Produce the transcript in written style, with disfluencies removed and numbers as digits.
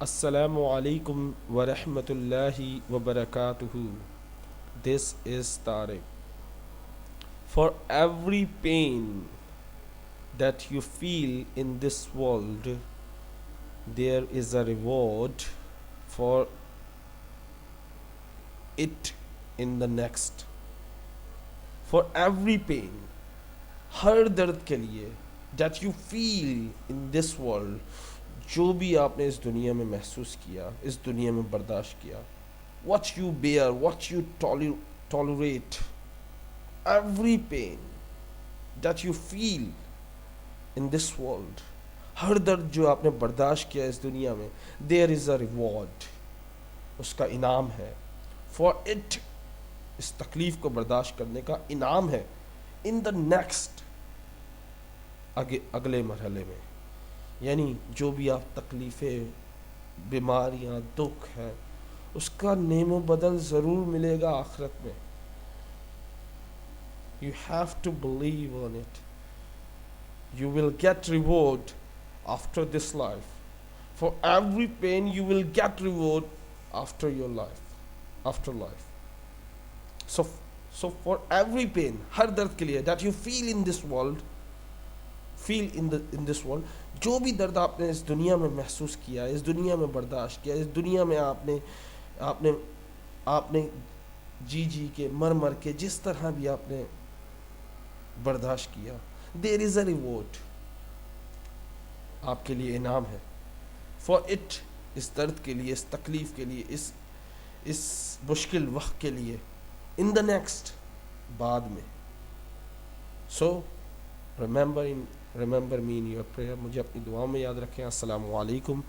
Assalamu alaikum wa rahmatullahi wa barakatuhu. This is Tariq. For every pain that you feel in this world, there is a reward for it in the next. For every pain, हर दर्द के लिए that you feel in this world, जो भी आपने इस दुनिया में महसूस किया, इस दुनिया में बर्दाश्त किया, what you bear, what you tolerate, every pain that you feel in this world, हर दर्द जो आपने बर्दाश्त किया इस दुनिया में, there is a reward, उसका इनाम है. For it, इस तकलीफ को बर्दाश्त करने का इनाम है. In the next, अगले मरहले में, यानी जो भी आप तकलीफ़ें, बीमारियां, दुख है, उसका नेमो बदल ज़रूर मिलेगा आखिरत में. You have to believe on it. You will get reward after this life. For every pain you will get reward after your life, after life. So for every pain, हर दर्द के लिए that you feel in this world, in this world, जो भी दर्द आपने इस दुनिया में महसूस किया, इस दुनिया में बर्दाश्त किया, इस दुनिया में आपने आपने आपने जी जी के, मर मर के, जिस तरह भी आपने बर्दाश्त किया, देयर इज़ अ रिवॉर्ड, आपके लिए इनाम है. फॉर इट, इस दर्द के लिए, इस तकलीफ़ के लिए, इस मुश्किल वक्त के लिए, इन द नेक्स्ट, बाद में. So remember me in your prayer. मुझे अपनी दुआओं में याद रखें. अस्सलामु अलैकुम